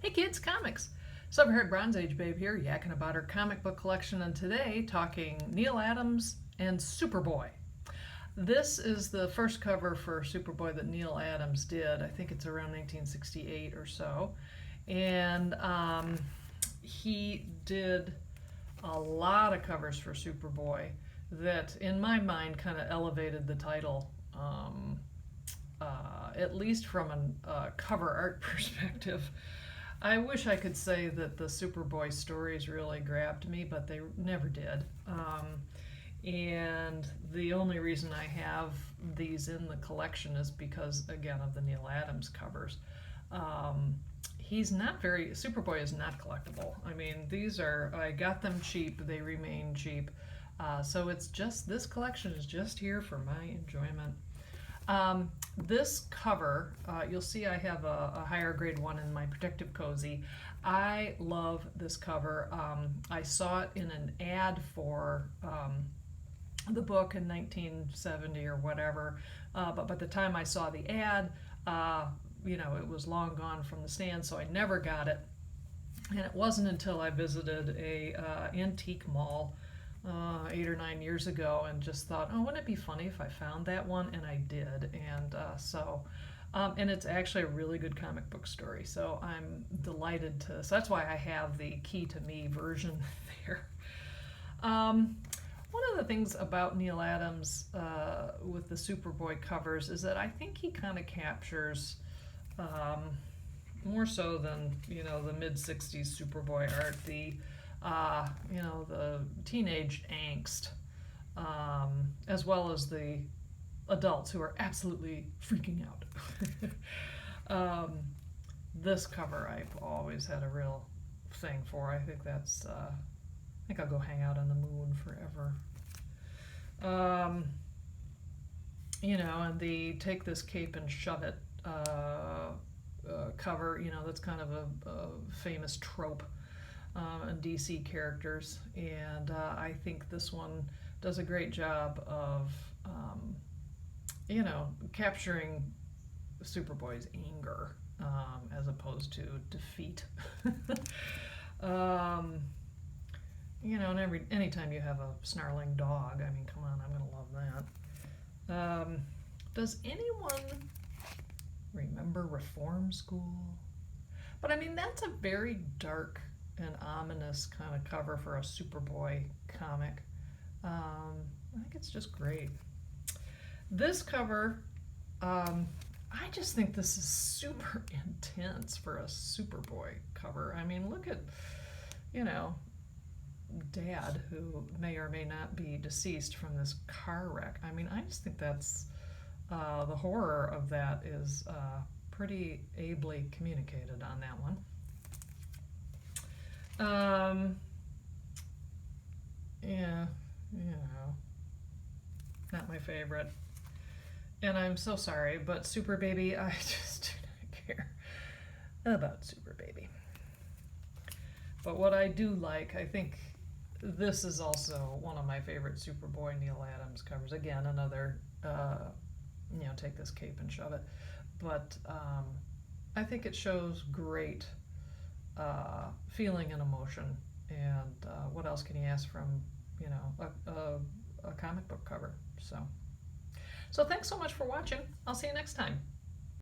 Hey kids, comics! Silver-haired Bronze Age babe here, yakking about her comic book collection, and today talking Neal Adams and Superboy. This is the first cover for Superboy that Neal Adams did. I think it's around 1968 or so. And he did a lot of covers for Superboy that, in my mind, kind of elevated the title, at least from a cover art perspective. I wish I could say that the Superboy stories really grabbed me, but they never did. And the only reason I have these in the collection is because, again, of the Neal Adams covers. Superboy is not collectible. I mean, I got them cheap, they remain cheap. So this collection is just here for my enjoyment. This cover, you'll see I have a higher grade one in my protective cozy. I love this cover. I saw it in an ad for the book in 1970 or whatever, but by the time I saw the ad, it was long gone from the stand, so I never got it. And it wasn't until I visited a antique mall 8 or 9 years ago and just thought, oh, wouldn't it be funny if I found that one? And I did. And it's actually a really good comic book story. So I'm delighted so that's why I have the Key to Me version there. One of the things about Neal Adams with the Superboy covers is that I think he kind of captures, more so than the mid-60s Superboy art, the teenage angst, as well as the adults who are absolutely freaking out. This cover I've always had a real thing for. I think I'll go hang out on the moon forever. And the Take This Cape and Shove It cover, that's kind of a famous trope and DC characters, and I think this one does a great job of capturing Superboy's anger as opposed to defeat. And anytime you have a snarling dog, I mean, come on, I'm gonna love that. Does anyone remember Reform School? But I mean, that's a very dark and ominous kind of cover for a Superboy comic. I think it's just great. This cover, I just think this is super intense for a Superboy cover. I mean, look at, Dad, who may or may not be deceased from this car wreck. I mean, I just think that's, the horror of that is pretty ably communicated on that one. Not my favorite. And I'm so sorry, but Super Baby, I just do not care about Super Baby. But what I do like, I think this is also one of my favorite Superboy Neal Adams covers. Again, another, Take This Cape and Shove It. But I think it shows great feeling and emotion, and what else can you ask from a comic book cover? So thanks so much for watching. I'll see you next time.